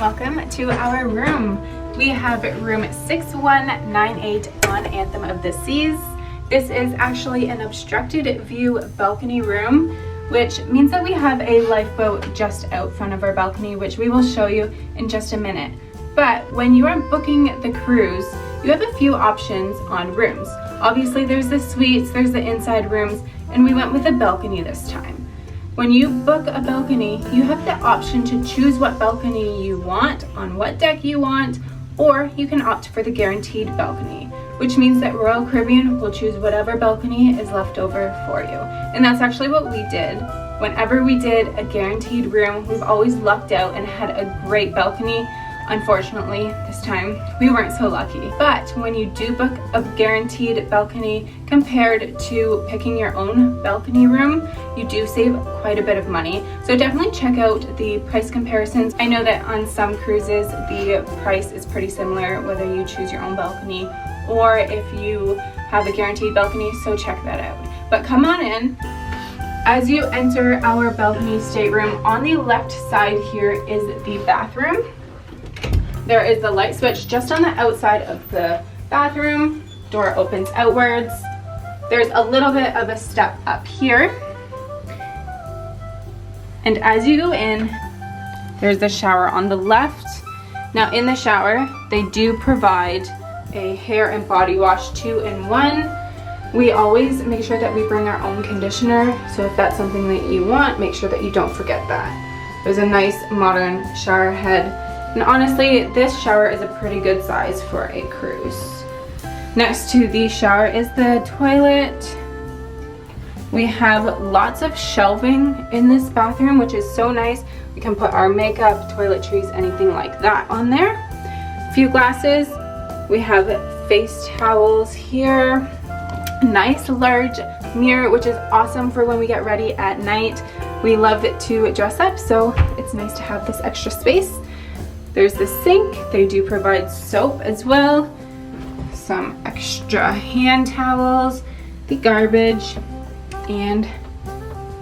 welcome to our room. We have room 6198 on Anthem of the Seas. This is actually an obstructed view balcony room, which means that we have a lifeboat just out front of our balcony, which we will show you in just a minute. But when you are booking the cruise, you have a few options on rooms. Obviously there's the suites, there's the inside rooms, and we went with a balcony this time. When you book a balcony, you have the option to choose what balcony you want, on what deck you want, or you can opt for the guaranteed balcony, which means that Royal Caribbean will choose whatever balcony is left over for you. And that's actually what we did. Whenever we did a guaranteed room, we've always lucked out and had a great balcony. Unfortunately, this time we weren't so lucky. But when you do book a guaranteed balcony compared to picking your own balcony room, you do save quite a bit of money. So definitely check out the price comparisons. I know that on some cruises, the price is pretty similar whether you choose your own balcony or if you have a guaranteed balcony, so check that out. But come on in. As you enter our balcony stateroom, on the left side here is the bathroom. There is the light switch just on the outside of the bathroom. Door opens outwards. There's a little bit of a step up here. And as you go in, there's the shower on the left. Now in the shower, they do provide a hair and body wash 2-in-1. We always make sure that we bring our own conditioner. So if that's something that you want, make sure that you don't forget that. There's a nice modern shower head. And honestly, this shower is a pretty good size for a cruise. Next to the shower is the toilet. We have lots of shelving in this bathroom, which is so nice. We can put our makeup, toiletries, anything like that on there. A few glasses. We have face towels here. Nice large mirror, which is awesome for when we get ready at night. We love to dress up, so it's nice to have this extra space. There's the sink. They do provide soap as well. Some extra hand towels, the garbage, and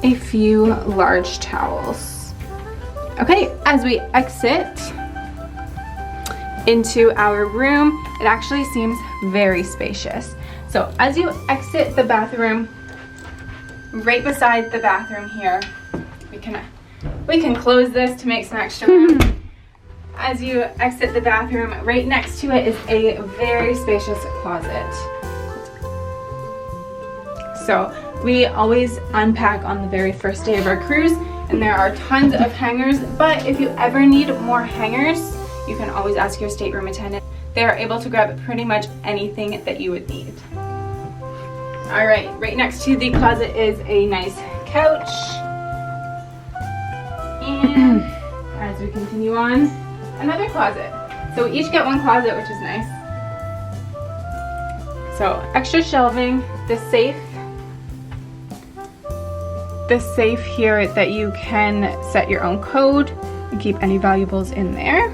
a few large towels. Okay, as we exit into our room, it actually seems very spacious. So as you exit the bathroom, right beside the bathroom here, we can close this to make some extra room. As you exit the bathroom, right next to it is a very spacious closet. So we always unpack on the very first day of our cruise, and there are tons of hangers, but if you ever need more hangers, you can always ask your stateroom attendant. They are able to grab pretty much anything that you would need. All right next to the closet is a nice couch. And as we continue on, another closet. So we each get one closet, which is nice. So extra shelving, the safe here that you can set your own code and keep any valuables in there.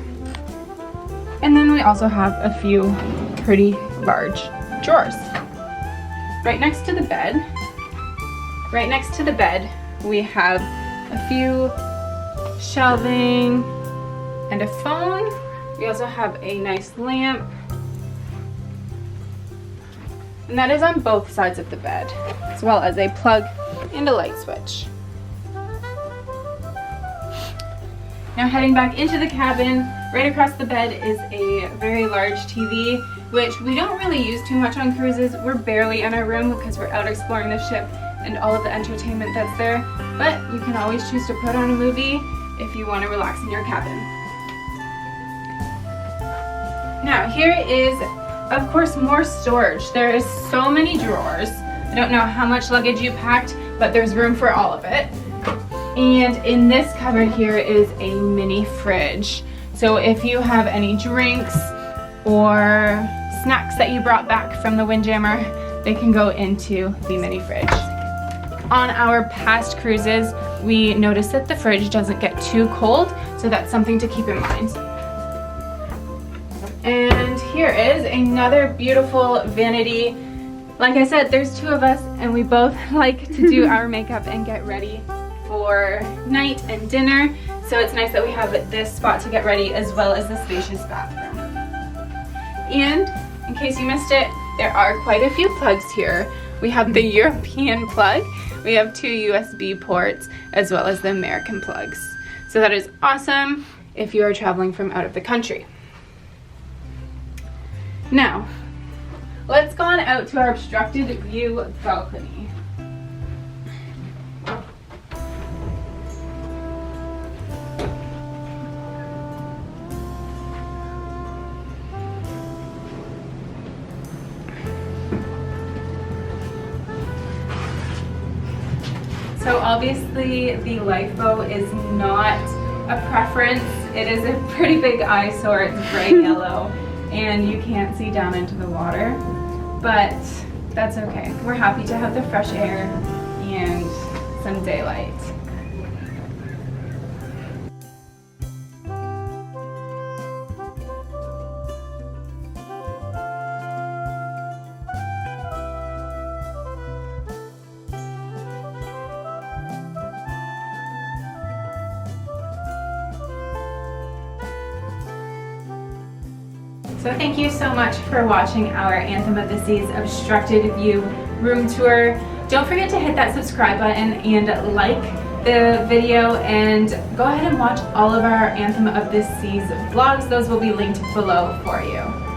And then we also have a few pretty large drawers. Right next to the bed, we have a few shelving and a phone. We also have a nice lamp. And that is on both sides of the bed, as well as a plug and a light switch. Now heading back into the cabin, right across the bed is a very large TV, which we don't really use too much on cruises. We're barely in our room because we're out exploring the ship and all of the entertainment that's there. But you can always choose to put on a movie if you want to relax in your cabin. Now here is, of course, more storage. There is so many drawers. I don't know how much luggage you packed, but there's room for all of it. And in this cupboard here is a mini fridge. So if you have any drinks or snacks that you brought back from the Windjammer, they can go into the mini fridge. On our past cruises, we noticed that the fridge doesn't get too cold, so that's something to keep in mind. And here is another beautiful vanity. Like I said, there's two of us and we both like to do our makeup and get ready for night and dinner. So it's nice that we have this spot to get ready as well as the spacious bathroom. And in case you missed it, there are quite a few plugs here. We have the European plug, we have 2 USB ports, as well as the American plugs. So that is awesome if you are traveling from out of the country. Now, let's go on out to our obstructed view balcony. So obviously the lifeboat is not a preference. It is a pretty big eyesore. It's bright yellow and you can't see down into the water, but that's okay. We're happy to have the fresh air and some daylight. So thank you so much for watching our Anthem of the Seas Obstructed View room tour. Don't forget to hit that subscribe button and like the video, and go ahead and watch all of our Anthem of the Seas vlogs. Those will be linked below for you.